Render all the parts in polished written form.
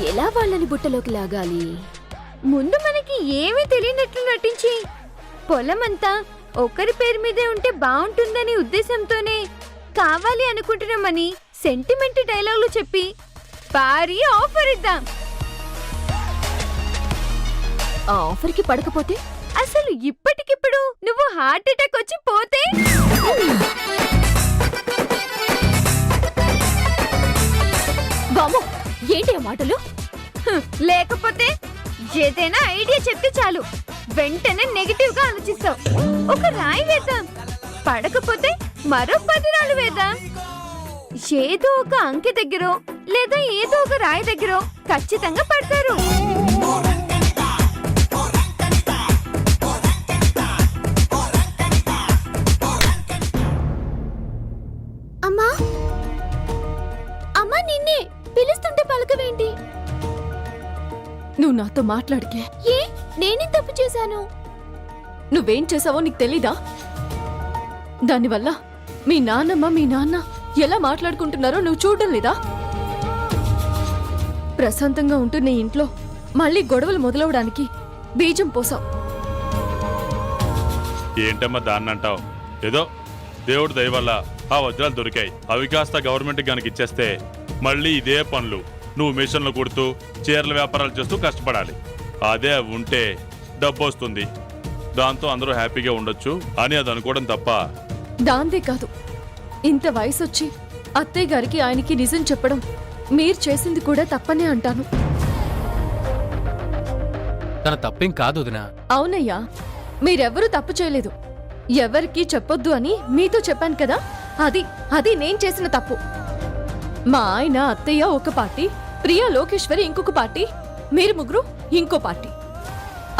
ఎలా వాళ్ళని బుట్టలోకి లాగాలి? ముందు మనకి ఏమీ తెలియనట్లు నటించి పొలమంతా ఒకరి పేరు మీదే ఉంటే బాగుంటుందని ఉద్దేశంతోనే కావాలి అనుకుంటున్నామని సెంటిమెంట్ డైలాగులు చెప్పి భారీ ఆఫర్ ఇద్దాం. ఆ ఆఫర్కి పడకపోతే? అసలు ఇప్పటికిప్పుడు నువ్వు హార్ట్ అటాక్ వచ్చి పోతే బామో, ఏంటి ఆ మాటలు? లేకపోతే ఏదైనా ఐడియా చెప్తే చాలు వెంటనే నెగటివ్ గా ఆలోచిస్తావు. ఒక రాయి వేద్దాం, పడకపోతే మరో 10 రాళ్ళు వేద్దాం. ఏదో ఒక అంకె దగ్గర లేదా ఏదో ఒక రాయి దగ్గర ఖచ్చితంగా పడతారు. అమ్మా అమ్మా, నిన్నే పిలుస్తుంటే పలకవేంటి? నువ్వు నాతో మాట్లాడికే. ఏ, నేనేం తప్పు చేశాను? నువ్వేం చేసావో నీకు తెలీదా? దానివల్ల మీ నాన్నమ్మ మీ నాన్న ఎలా మాట్లాడుకుంటున్నారో నువ్వు చూడడం లేదా? ప్రశాంతంగా ఉంటూ నీ ఇంట్లో మళ్ళీ గొడవలు మొదలవడానికి బీజం పోసావు. ఏంటమ్మా దాన్నంటావు? ఏదో దేవుడు దయ వల్ల ఆ వజ్రాలు దొరికాయి. అవి కాస్త గవర్నమెంట్ గనక ఇచ్చేస్తే మళ్ళీ ఇదే పనులు, నువ్వు మిషన్లు కుడుతూ చీరల వ్యాపారాలు చేస్తూ కష్టపడాలి. అదే అవి ఉంటే డబ్బు వస్తుంది, దాంతో అందరూ హ్యాపీగా ఉండొచ్చు అని అది అనుకోవడం తప్ప. దాందే కాదు, ఇంత వయసొచ్చి అత్తయ్య గారికి ఆయనకి నిజం చెప్పడం మీరు చేసింది కూడా తప్పనే అంటాను. తన తప్పేం కాదు వదినా. అవునయ్యా, మీరెవ్వరూ తప్పు చేయలేదు. ఎవరికీ చెప్పొద్దు అని మీతో చెప్పాను కదా, అది నేను చేసిన తప్పు. మా ఆయన అత్తయ్య ఒక పార్టీ, ప్రియా లోకేశ్వరి ఇంకొక పార్టీ, మీరు ముగ్గురు ఇంకో పార్టీ.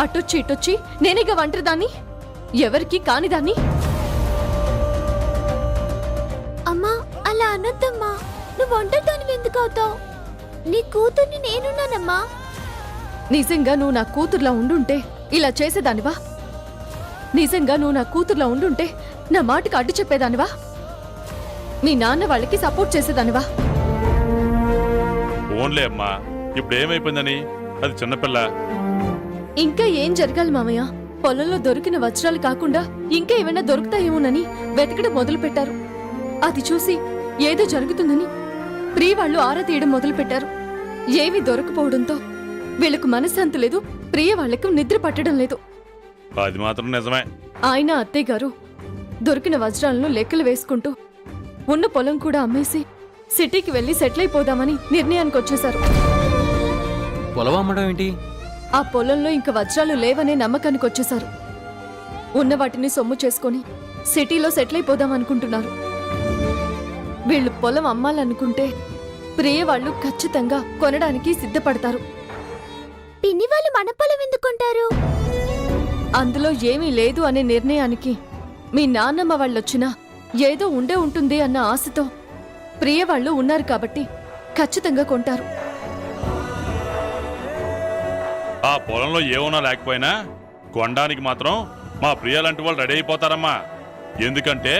అటొచ్చి ఇటొచ్చి నేనేగా ఒంటరిదాన్ని, ఎవరికి కానిదాన్ని. అమ్మా, అలా అనొద్దమ్మా. నువ్వు ఒంటరిదానివి ఎందుకు అవుతావు? నీ కూతుర్ని నేనున్నానమ్మా. నిజంగా నువ్వు నా కూతుర్లా ఉండుంటే ఇలా చేసేదానివా? నిజంగా నువ్వు నా కూతుర్లా ఉండుంటే నా మాటకు అడ్డు చెప్పేదానివా? మీ నాన్న వాళ్ళకి సపోర్ట్ చేసేదానివా? ఓన్లే అమ్మా, ఇప్పుడు ఏమైపోయిందని? అది చిన్నపిల్ల. ఇంకా ఏం జరగాలి మామయ్య? పొలంలో దొరికిన వజ్రాలు కాకుండా ఇంకా ఏమైనా దొరుకుతాయేమోనని వెతకడం మొదలు పెట్టారు. అది చూసి ఏదో జరుగుతుందని ప్రియ వాళ్ళు ఆరా తీయడం మొదలు పెట్టారు. ఏమీ దొరకపోవడంతో వీళ్ళకు మనశ్శాంతి లేదు, ప్రియ వాళ్లకు నిద్ర పట్టడం లేదు. అది మాత్రం నిజమే. ఆయన అత్తయ్య గారు దొరికిన వజ్రాలను లెక్కలు వేసుకుంటూ ఉన్న పొలం కూడా అమ్మేసి సిటీకి వెళ్లి సెటిల్ అయిపోదామని నిర్ణయానికి వచ్చేశారు. పొలం అమ్మడం ఏంటి? ఆ పొలంలో ఇంక వజ్రాలు లేవనే నమ్మకానికి వచ్చేశారు. ఉన్న వాటిని సొమ్ము చేసుకొని సిటీలో సెటిల్ అయిపోదామనుకుంటున్నారు. వీళ్ళు పొలం అమ్మాలనుకుంటే ప్రియ వాళ్ళు ఖచ్చితంగా కొనడానికి సిద్ధపడతారు. పిన్ని వాళ్ళు మన పొలం ఎందుకుంటారు? అందులో ఏమీ లేదు అనే నిర్ణయానికి మీ నాన్నమ్మ వాళ్ళొచ్చినా ఏదో ఉండే ఉంటుంది అన్న ఆశతో ప్రియ వాళ్ళు ఉన్నారు కాబట్టి ఖచ్చితంగా కొంటారు. ఆ పొలంలో ఏమున్నా లేకపోయినా కొనడానికి మాత్రం మా ప్రియాలంటి వాళ్ళు రెడీ అయిపోతారమ్మా. ఎందుకంటే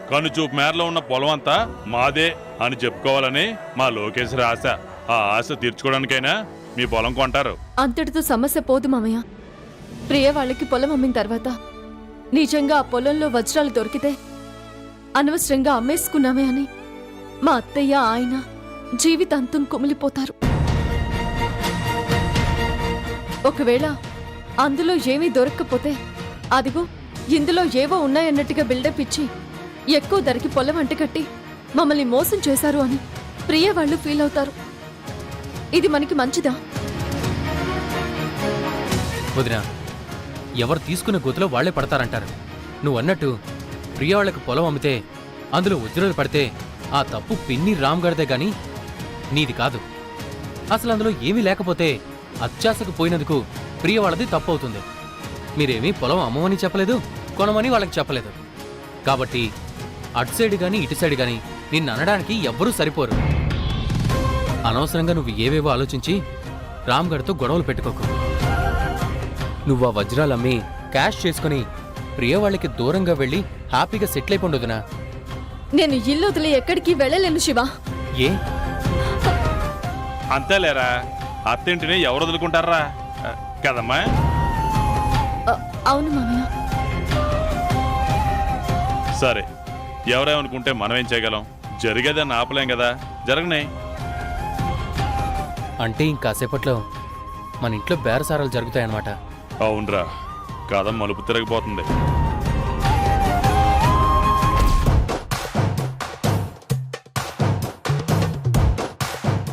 కనుచూపు మేరలో ఉన్న పొలం అంతా మాదే అని చెప్పుకోవాలని మా లోకేశ్వరి ఆశ. ఆ ఆశ తీర్చుకోవడానికైనా మీ పొలం కొంటారు. అంతటితో సమస్య పోదు మామయ్య. ప్రియ వాళ్ళకి పొలం అమ్మిన తర్వాత నిజంగా ఆ పొలంలో వజ్రాలు దొరికితే అనవసరంగా అమ్మేసుకున్నామే అని మా అత్తయ్య ఆయన జీవితాంతం కుమిలిపోతారు. ఒకవేళ అందులో ఏమీ దొరక్కపోతే అదిగో ఇందులో ఏవో ఉన్నాయన్నట్టుగా బిల్డప్ ఇచ్చి ఎక్కువ ధరకి పొలం అంటకట్టి మమ్మల్ని మోసం చేశారు అని ప్రియ వాళ్ళు ఫీల్ అవుతారు. ఇది మనకి మంచిదా? వదినా, ఎవరు తీసుకునే గొతులో వాళ్లే పడతారంటారు. నువ్వు అన్నట్టు ప్రియ వాళ్ళకి పొలం అమ్మితే అందులో వజ్రాలు పడితే ఆ తప్పు పిన్ని రామ్గఢదే గాని నీది కాదు. అసలు అందులో ఏమీ లేకపోతే అత్యాశకు పోయినందుకు ప్రియ వాళ్ళది తప్పు అవుతుంది. మీరేమీ పొలం అమ్మమని చెప్పలేదు, కొనమని వాళ్ళకి చెప్పలేదు. కాబట్టి అటు సైడ్ గాని ఇటు సైడ్ గాని నిన్ను అనడానికి ఎవ్వరూ సరిపోరు. అనవసరంగా నువ్వు ఏవేవో ఆలోచించి రామ్గఢ్తో గొడవలు పెట్టుకోకు. నువ్వు ఆ వజ్రాలు అమ్మి క్యాష్ చేసుకుని ప్రియ వాళ్ళకి దూరంగా వెళ్ళి హ్యాపీగా సెటిల్ అయిపోండుదునా. నేను ఇల్లు వదిలి ఎక్కడికి వెళ్ళలేను శివ. ఏ అంతేలేరా, అత్తింటిని ఎవరు వదులుకుంటారా కదమ్మా? అవును మామయ్య. సరే, ఎవరేమనుకుంటే మనం ఏం చేయగలం? జరిగేదాన్ని ఆపలేం కదా, జరగనే. అంటే ఇంకాసేపట్లో మన ఇంట్లో బేరసారాలు జరుగుతాయన్నమాట. అవునరా, కథ మలుపు తిరగబోతుంది.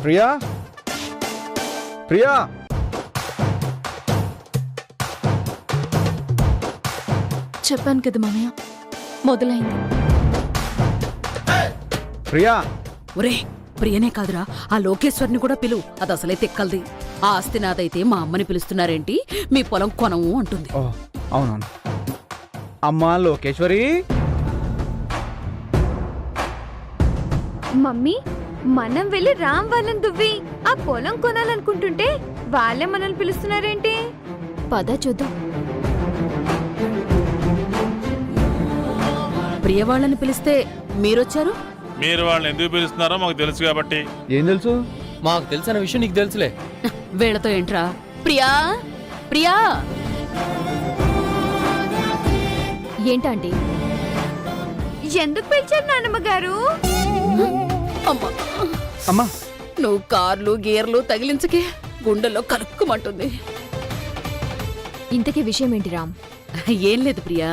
ప్రియా, ప్రియా, చెప్పాను కదా మామయ్య, మొదలైంది. ప్రియా. ఒరే, ప్రియనే కాదురా, ఆ లోకేశ్వర్ని కూడా పిలువు. అది అసలే తెక్కల్ది. ఆ ఆస్తి నాదైతే మా అమ్మని పిలుస్తున్నారేంటి, మీ పొలం కొనము అంటుంది. ఓ అవునవును. అమ్మా లోకేశ్వరి. మమ్మీ, మనం వెళ్ళి రామ్ వాళ్ళని దువ్వి ఆ పొలం కొనాలనుకుంటుంటే వాళ్ళే మనల్ని పిలుస్తున్నారేంటి? పద చూద్దాం. ప్రియ వాళ్ళని పిలిస్తే మీరొచ్చారు. మీరు వాళ్ళని ఎందుకు పిలుస్తున్నారో మాకు తెలుసు కాబట్టి. ఏం తెలుసు? మాకు తెలిసిన విషయం నీకు తెలుసులే. వీళ్ళతో ఏంట్రా? ప్రియా, ప్రియా. ఏంటండి? ఎందుకు పిలిచారు నాన్నమ్మ గారు? అమ్మా, అమ్మా. నువ్వు కార్లు గీర్లు తగిలించకే, గుండెల్లో కలుక్కుమంటుంది. ఇంతకీ విషయం ఏంటి రామ్? ఏం లేదు ప్రియా,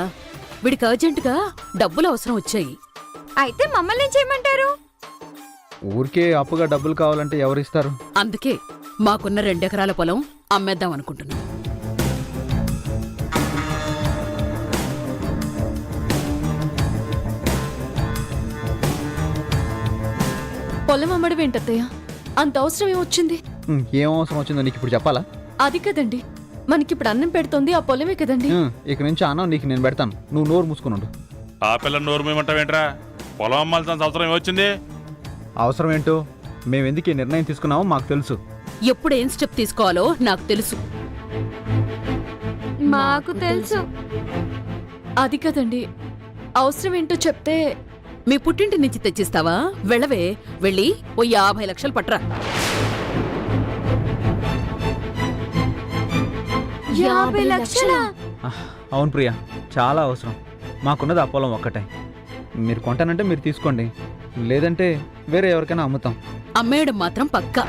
వీడికి అర్జెంటుగా డబ్బులు అవసరం వచ్చాయి. అయితే మమ్మల్ని ఏం చేయమంటారు? ఊరికే అప్పుగా డబ్బులు కావాలంటే ఎవరిస్తారు? అందుకే మాకున్న 2 ఎకరాల పొలం అమ్మేద్దాం అనుకుంటున్నాం. పొలం అమ్మడం ఏంటత్తయ్య? అంత అవసరం ఏమొచ్చింది? ఏం అవసరం వచ్చిందో నీకు ఇప్పుడు చెప్పాలా? అది కదండి, మనకిప్పుడు అన్నం పెడుతోంది ఆ పొలమే కదండి. ఇక నుంచి అన్నం నీకు నేను పెడతాను, నువ్వు నోరు మూసుకున్నాడు. ఆ పిల్ల నోరు మేమంటావేంట్రా? పొలం అమ్మాల్సిన అవసరం ఏమొచ్చింది? అవసరం ఏంటో మేము ఎందుకు ఈ నిర్ణయం తీసుకున్నామో మాకు తెలుసు. ఎప్పుడు ఏం స్టెప్ తీసుకోవాలో నాకు తెలుసు. మాకు తెలుసు. అది కదండి, అవసరం ఏంటో చెప్తే. మీ పుట్టింటి నుంచి తెచ్చిస్తావా? వెళ్ళవే, వెళ్ళి ఓ 50 లక్షలు పట్రా. 50 లక్షలా? అవును ప్రియా, చాలా అవసరం. మాకున్నది ఆ పొలం ఒక్కటే. మీరు కొంటానంటే మీరు తీసుకోండి, లేదంటే వేరే ఎవరికైనా అమ్ముతాం. అమ్మేయడం మాత్రం పక్కా.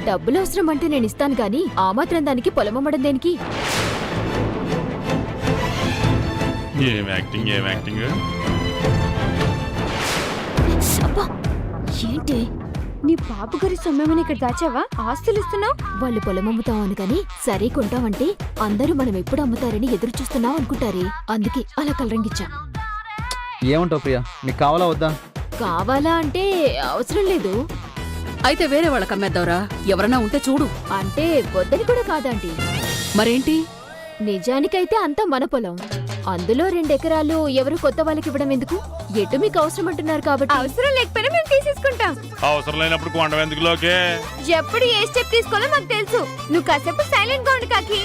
డబ్బులు అవసరం అంటే నేను ఇస్తాను గాని ఆ మాత్రం దానికి పొలం అమ్మడం దేనికి? ఏం యాక్టింగ్, ఏం యాక్టింగ్. అబ్బా, ఏంటి? నీ బాబు గారి సొమ్మేమని ఇక్కడ దాచావా? ఆస్తులు ఇస్తున్నావు. వాళ్ళు పొలం అమ్ముతామని కానీ సరే కొంటామంటే అందరూ మనం ఎప్పుడు అమ్ముతారని ఎదురు చూస్తున్నాం అనుకుంటారే, అందుకే అలా కలరంగిచ్చా. ఏమంటావు ప్రియా, నీకు కావాలా వద్దా? కావాలా అంటే అవసరం లేదు. అయితే వేరే వాళ్ళకి అమ్మేద్దాంరా, ఎవరన్నా ఉంటే చూడు. అంటే వద్దని కూడా కాదండి. మరేంటి? నిజానికైతే అంతా మన పొలం. అందులో 2 ఎకరాలు ఎవరు కొత్త వాళ్ళకి ఇవ్వడం ఎందుకు? ఎటు మీకు అవసరం అంటున్నారు కాబట్టి. అవసరం లేకపోయినా మేము తీసేసుకుంటాం. అవసరం లేనప్పుడు కొండం ఎందుకు లోకే? ఎప్పుడు ఏ స్టెప్ తీసుకోవాలో మాకు తెలుసు. నువ్వు కాసేపు సైలెంట్ గా ఉండు కాకి.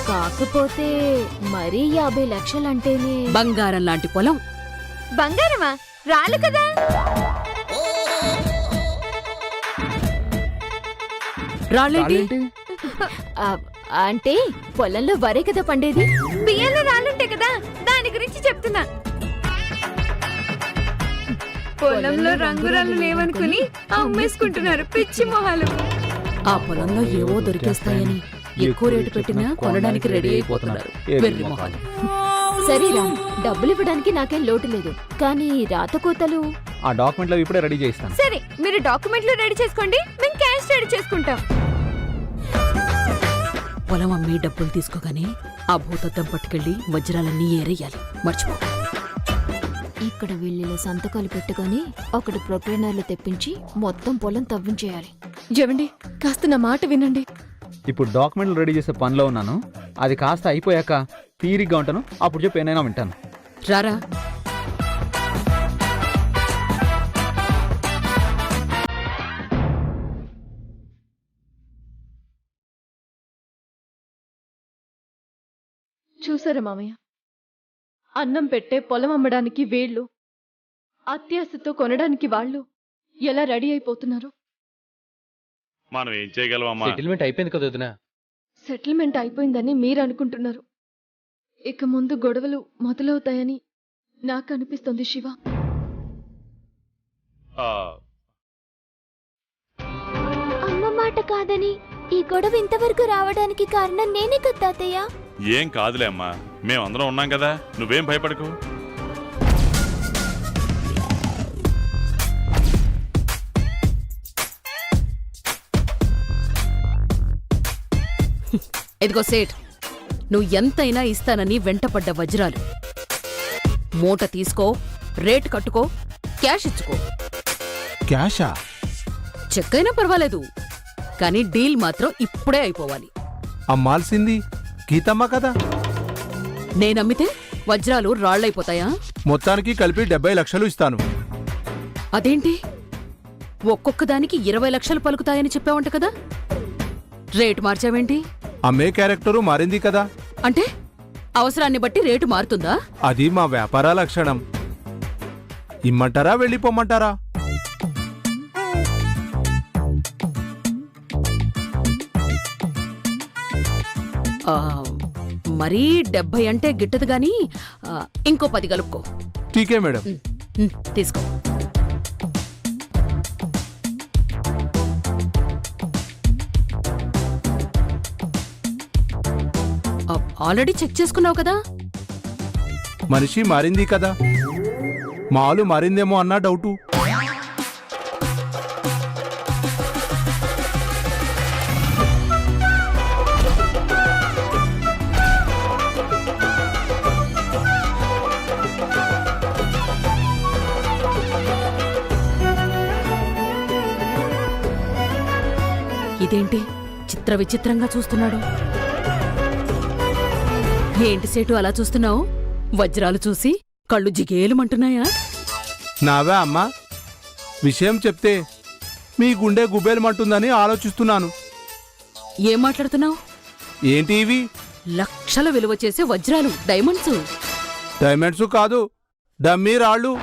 కాకపోతే మరీ 50 లక్షలంటేనే. బంగారం లాంటి పొలం. బంగారమా? రాలు కదా. రాళ్ళేంటి? ఆ, అంటే పొలంలో వరే కదా పండేది. బియ్యంలో రాళ్ళుంటాయి కదా, దాని గురించి చెప్తున్నా. పొలంలో రంగురాళ్ళు లేవనుకుని అమ్మేసుకుంటున్నారు పిచ్చి మొహాలు. ఆ పొలంలో ఏవో దొరికేస్తాయని ఎక్కువ రేటు పెట్టినా కొనడానికి రెడీ అయిపోతున్నారు వెర్రి మొహాలు. సరేరా, డబ్బులు ఇవ్వడానికి నాకేం లోటు లేదు, కానీ రాతకోతలు. ఆ డాక్యుమెంట్లు ఇప్పుడే రెడీ చేయిస్తాను. సరే, మీరు డాక్యుమెంట్లు రెడీ చేసుకోండి, మేము క్యాష్ రెడీ చేసుకుంటాం. పొలం అమ్మి డబ్బులు తీసుకోగానే ఆ భూతద్దం పట్టుకెళ్ళి వజ్రాలన్నీ ఏరేయాలి, మర్చిపో. ఇక్కడ వీళ్ళ సంతకాలు పెట్టుకొని ఒకటి ప్రొక్లైనర్లు తెప్పించి మొత్తం పొలం తవ్వించేయాలి. ఏవండి, కాస్త నా మాట వినండి. ఇప్పుడు డాక్యుమెంట్లు రెడీ చేసే పనిలో ఉన్నాను. అది కాస్త అయిపోయాక తీరిగ్గా ఉంటాను, అప్పుడు చెప్పి ఏమైనా వింటాను. రారా. చూసారా మామయ్య, అన్నం పెట్టే పొలం అమ్మడానికి వీళ్ళు, అత్యాశతో కొనడానికి వాళ్ళు ఎలా రెడీ అయిపోతున్నారు? మనం ఏం చేయగలమమ్మా? సెటిల్మెంట్ అయిపోయింది కదా వదినా. సెటిల్మెంట్ అయిపోయిందని మీరు అనుకుంటున్నారు. ఇక ముందు గొడవలు మొదలవుతాయని నాకు అనిపిస్తుంది శివ. ఆ, అమ్మ మాట కాదని ఈ గొడవ ఇంతవరకు రావడానికి కారణం నేనే కదా తాతయ్య. ఏం కాదులే అమ్మా, మేమందరం ఉన్నాం కదా, నువ్వేం భయపడకు. ఇదిగో సేట్, నువ్వు ఎంతైనా ఇస్తానని వెంటపడ్డ వజ్రాలు మూట తీసుకో, రేట్ కట్టుకో, క్యాష్ ఇచ్చుకో. క్యాషా? చెక్ అయినా పర్వాలేదు, కానీ డీల్ మాత్రం ఇప్పుడే అయిపోవాలి. అమ్మాల్సింది గీతమ్మ కదా. నేనమ్మితే వజ్రాలు రాళ్లైపోతాయా? మొత్తానికి కలిపి 70 లక్షలు ఇస్తాను. అదేంటి, ఒక్కొక్క దానికి 20 లక్షలు పలుకుతాయని చెప్పావంట కదా, రేటు మార్చావేంటి? అమ్మే క్యారెక్టరు మారింది కదా. అంటే అవసరాన్ని బట్టి రేటు మారుతుందా? అది మా వ్యాపార లక్షణం. ఇమ్మంటారా వెళ్ళిపోమ్మంటారా? ఆ, మరీ 70 అంటే గిట్టదు గాని ఇంకో 10 కలుపుకో. ఠీకే మేడం. తీసుకో. ఆల్రెడీ చెక్ చేసుకున్నావు కదా. మనిషి మారింది కదా, మాలు మారిందేమో అన్న డౌటు. ఇదేంటి చిత్ర విచిత్రంగా చూస్తున్నాడు? ఏంటి సేటు అలా చూస్తున్నావు? వజ్రాలు చూసి కళ్ళు జిగేలుమంటున్నాయా? నావే అమ్మా, విషయం చెప్తే మీ గుండె గుబేలమంటుందని ఆలోచిస్తున్నాను. ఏం మాట్లాడుతున్నావు? ఏంటి ఇవి? లక్షల విలువ చేసే వజ్రాలు, డైమండ్స్. డైమండ్స్ కాదు, డమ్మీ రాళ్ళు.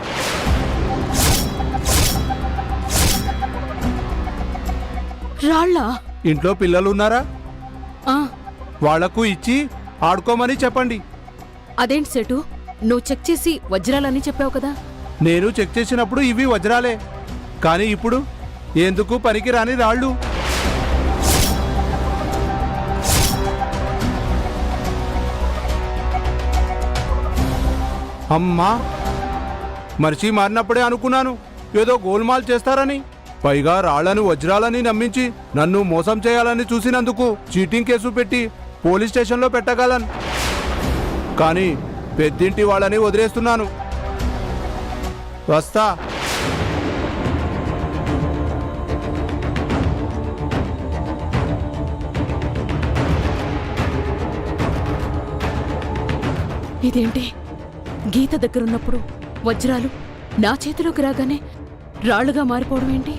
రాళ్ళా? ఇంట్లో పిల్లలున్నారా? ఆ, వాళ్లకు ఇచ్చి ఆడుకోమని చెప్పండి. అదేంటి సేటు, నువ్వు చెక్ చేసి వజ్రాలని చెప్పావు కదా. నేను చెక్ చేసినప్పుడు ఇవి వజ్రాలే, కానీ ఇప్పుడు ఎందుకు పనికి రాని రాళ్ళు. అమ్మా, మనిషి మారినప్పుడే అనుకున్నాను ఏదో గోల్మాల్ చేస్తారని. పైగా రాళ్లను వజ్రాలని నమ్మించి నన్ను మోసం చేయాలని చూసినందుకు చీటింగ్ కేసు పెట్టి పోలీస్ స్టేషన్లో పెట్టగలను, కానీ పెద్దింటి వాళ్ళని వదిలేస్తున్నాను. వస్తా. ఇదేంటి, గీత దగ్గరున్నప్పుడు వజ్రాలు నా చేతిలోకి రాగానే రాళ్లుగా మారిపోవడం ఏంటి?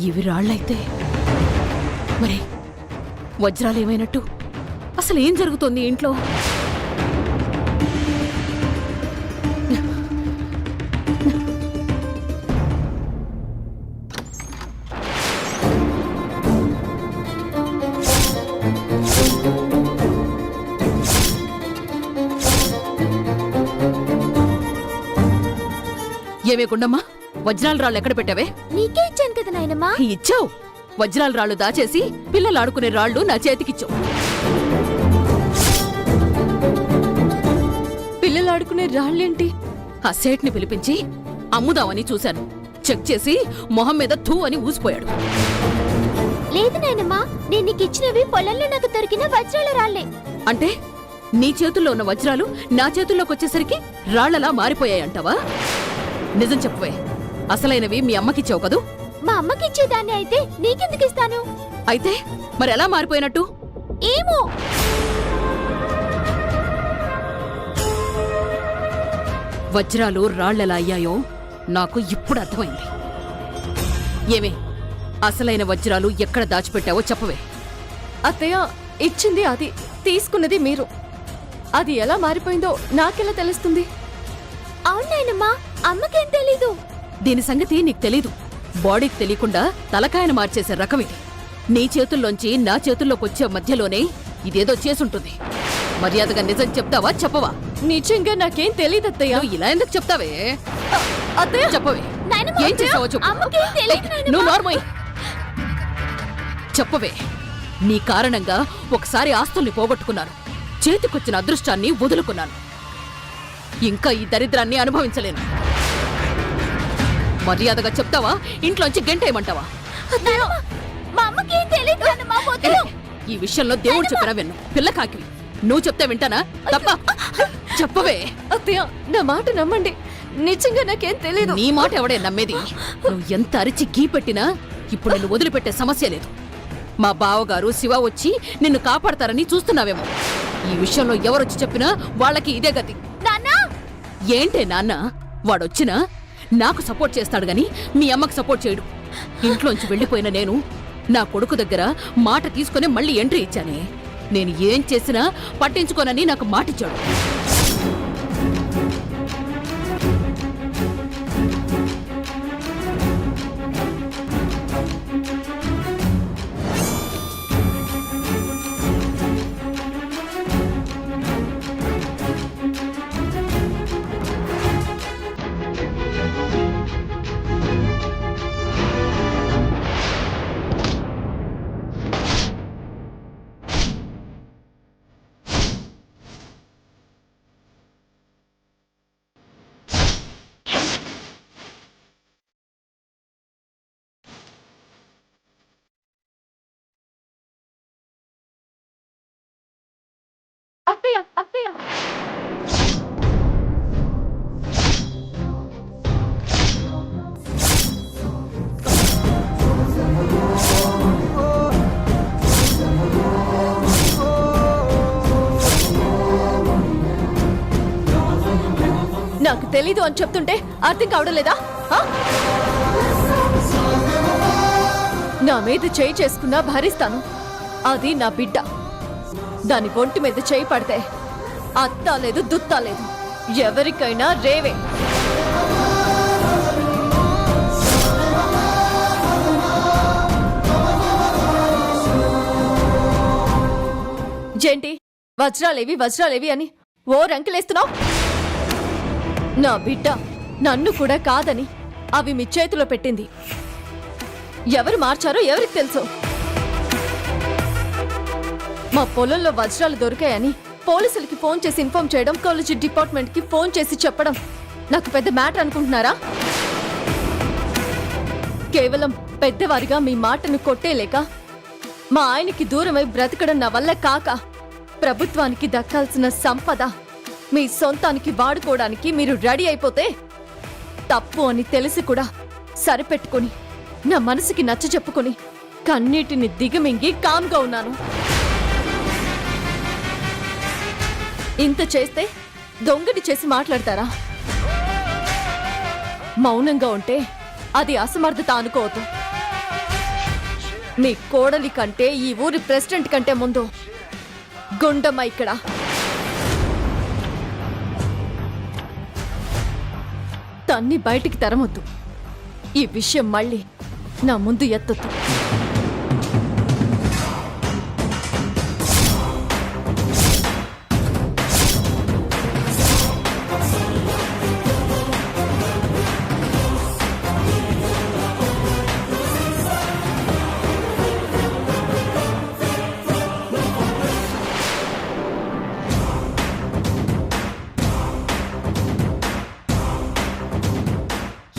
ఇవి రాళ్ళైతే మరి వజ్రాలు ఏమైనట్టు? అసలు ఏం జరుగుతోంది ఇంట్లో? ఏమే గుండమ్మా, వజ్రాల రాళ్ళు ఎక్కడ పెట్టావే? నీకే ఇచ్చాను కదా నాయనమ్మా. ఇచ్చావు. వజ్రాల రాళ్ళు దాచేసి పిల్లలు ఆడుకునే రాళ్ళు నా చేతికిచ్చావు. పిల్లలు ఆడుకునే రాళ్ళేంటి? ఆ సేట్ని పిలిపించి అమ్ముదామని చూశాను. చెక్ చేసి మొహం మీద థూ అని ఊసిపోయాడు. లేదు నాయనమ్మా, నేను నీకు ఇచ్చినవి పొలంలో నాకు దొరికిన వజ్రాల రాళ్లే. అంటే నీ చేతుల్లో ఉన్న వజ్రాలు నా చేతుల్లోకి వచ్చేసరికి రాళ్లలా మారిపోయాయంటావా? నిజం చెప్పవే, అసలైనవి మీ అమ్మకిచ్చావు కదూ? మా అమ్మకి ఇచ్చేదాన్ని అయితే నీకెందుకు ఇస్తాను? అయితే మరెలా మారిపోయినట్టు? ఏమో. వజ్రాలు రాళ్లెలా అయ్యాయో నాకు ఇప్పుడు అర్థమైంది. ఏమే, అసలైన వజ్రాలు ఎక్కడ దాచిపెట్టావో చెప్పవే. అత్తయ్య, ఇచ్చింది అది, తీసుకున్నది మీరు. అది ఎలా మారిపోయిందో నాకెలా తెలుస్తుంది? అవును నాయనమ్మా, అమ్మకేం తెలీదు. దీని సంగతి నీకు తెలీదు. బాడీకి తెలియకుండా తలకాయను మార్చేసే రకం ఇది. నీ చేతుల్లోంచి నా చేతుల్లోకి వచ్చే మధ్యలోనే ఇదేదో చేసుంటుంది. మర్యాదగా నిజం చెప్తావా చెప్పవా? నిజంగా నాకేం తెలియదు అత్తయ్య. నువ్వు ఇలా ఎందుకు చెప్తావే? అత్తయ్య చెప్పవే, నాయనమ్మ, ఏం చేసావో చెప్పు. అమ్మకేం తెలీదు నాయనమ్మా. నువ్వు నోర్మోయ్. చెప్పవే, నీ కారణంగా ఒకసారి ఆస్తుల్ని పోగొట్టుకున్నాను, చేతికొచ్చిన అదృష్టాన్ని వదులుకున్నాను. ఇంకా ఈ దరిద్రాన్ని అనుభవించలేను. మర్యాదగా చెప్తావా, ఇంట్లోంచి గెంటేయమంటావా? నాయనమ్మ, మా అమ్మకేం తెలీదు నాయనమ్మా, వద్దు. ఈ విషయంలో దేవుడు చెప్పినా విన్ను. పిల్ల కాకివి, నువ్వు చెప్తే వింటానా? తప్ప చెప్పవే. అత్తయ్య, నా మాట నమ్మండి, నిజంగా నాకేం తెలీదు. నీ మాట ఎవడే నమ్మేది? నువ్వు ఎంత అరిచి గీ పెట్టినా ఇప్పుడు నిన్ను వదిలిపెట్టే సమస్య లేదు. మా బావగారు శివ వచ్చి నిన్ను కాపాడతారని చూస్తున్నావేమో. ఈ విషయంలో ఎవరొచ్చి చెప్పినా వాళ్ళకి ఇదే గతి. నాన్న, ఏంటే నాన్న? వాడొచ్చినా నాకు సపోర్ట్ చేస్తాడు గాని మీ అమ్మకు సపోర్ట్ చేయడు. ఇంట్లోంచి వెళ్ళిపోయిన నేను నా కొడుకు దగ్గర మాట తీసుకుని మళ్ళీ ఎంట్రీ ఇచ్చానే. నేను ఏం చేసినా పట్టించుకోనని నాకు మాటిచ్చాడు. అత్తయ్య, అత్తయ్య, నాకు తెలీదు అని చెప్తుంటే అర్థం కావడం లేదా? ఆ? నా మీద చేయి చేసుకున్నా భరిస్తాను. అది నా బిడ్డ. దాని ఒంటి మీద చేయి పడితే అత్తా లేదు, దుత్తా లేదు, ఎవరికైనా రేవే. జేంటి వజ్రాలేవి వజ్రాలేవి అని ఓ రంకెలేస్తున్నావు? నా బిడ్డ నన్ను కూడా కాదని అవి మీ చేతిలో పెట్టింది. ఎవరు మార్చారో ఎవరికి తెలుసు. మా పొలంలో వజ్రాలు దొరికాయని పోలీసులకి ఫోన్ చేసి ఇన్ఫార్మ్ చేయడం, కాలేజీ డిపార్ట్మెంట్ కి ఫోన్ చేసి చెప్పడం నాకు పెద్ద మ్యాటర్ అనుకుంటున్నారా? కేవలం పెద్దవారిగా మీ మాటను కొట్టేలేక మా ఆయనకి దూరమై బ్రతకడం నా వల్ల కాక ప్రభుత్వానికి దక్కాల్సిన సంపద మీ సొంతానికి వాడుకోవడానికి మీరు రెడీ అయిపోతే తప్పు అని తెలిసి కూడా సరిపెట్టుకుని నా మనసుకి నచ్చ చెప్పుకుని కన్నీటిని దిగమింగి కామ్గా ఉన్నాను. ఇంత చేస్తే దొంగని చేసి మాట్లాడతారా? మౌనంగా ఉంటే అది అసమర్థత అనుకోవద్దు. మీ కోడలి కంటే ఈ ఊరి ప్రెసిడెంట్ కంటే ముందు గుండమ్మ ఇక్కడ. తన్ని బయటికి తరమొద్దు. ఈ విషయం మళ్ళీ నా ముందు ఎత్తొద్దు.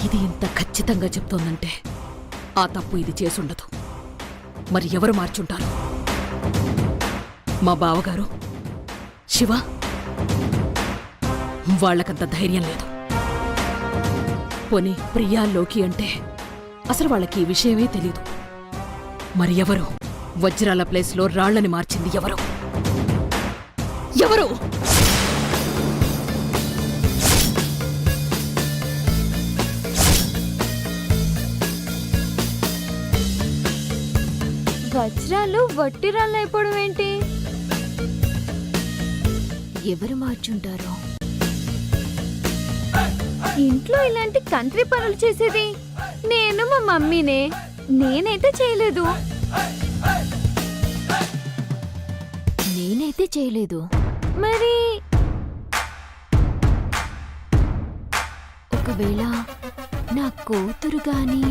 ఇది ఇంత ఖచ్చితంగా చెప్తోందంటే ఆ తప్పు ఇది చేసుండదు. మరి ఎవరు మార్చుంటారు? మా బావగారు, శివ? వాళ్ళకంత ధైర్యం లేదు. పోనీ ప్రియా, లోకి అంటే అసలు వాళ్ళకి ఈ విషయమే తెలీదు. మరి ఎవరు వజ్రాల ప్లేస్లో రాళ్లని మార్చింది? ఎవరు? ఎవరు? వజ్రాలు వట్టి రాళ్ళు అయిపోవడం ఏంటి? ఎవరు మార్చుంటారో. ఇంట్లో ఇలాంటి కంట్రీ పనులు చేసేది నేను మా మమ్మీనే. నేనైతే చేయలేదు. నేనైతే చేయలేదు. మరి ఒకవేళ నా కూతురు గాని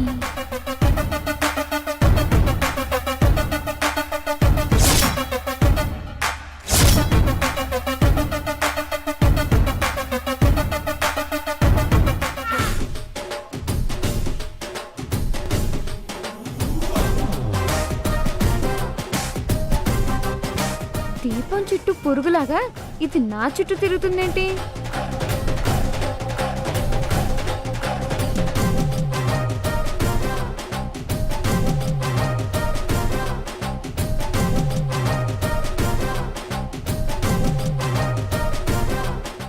దీపం చుట్టూ పురుగులాగా ఇది నా చుట్టూ తిరుగుతుందేంటి?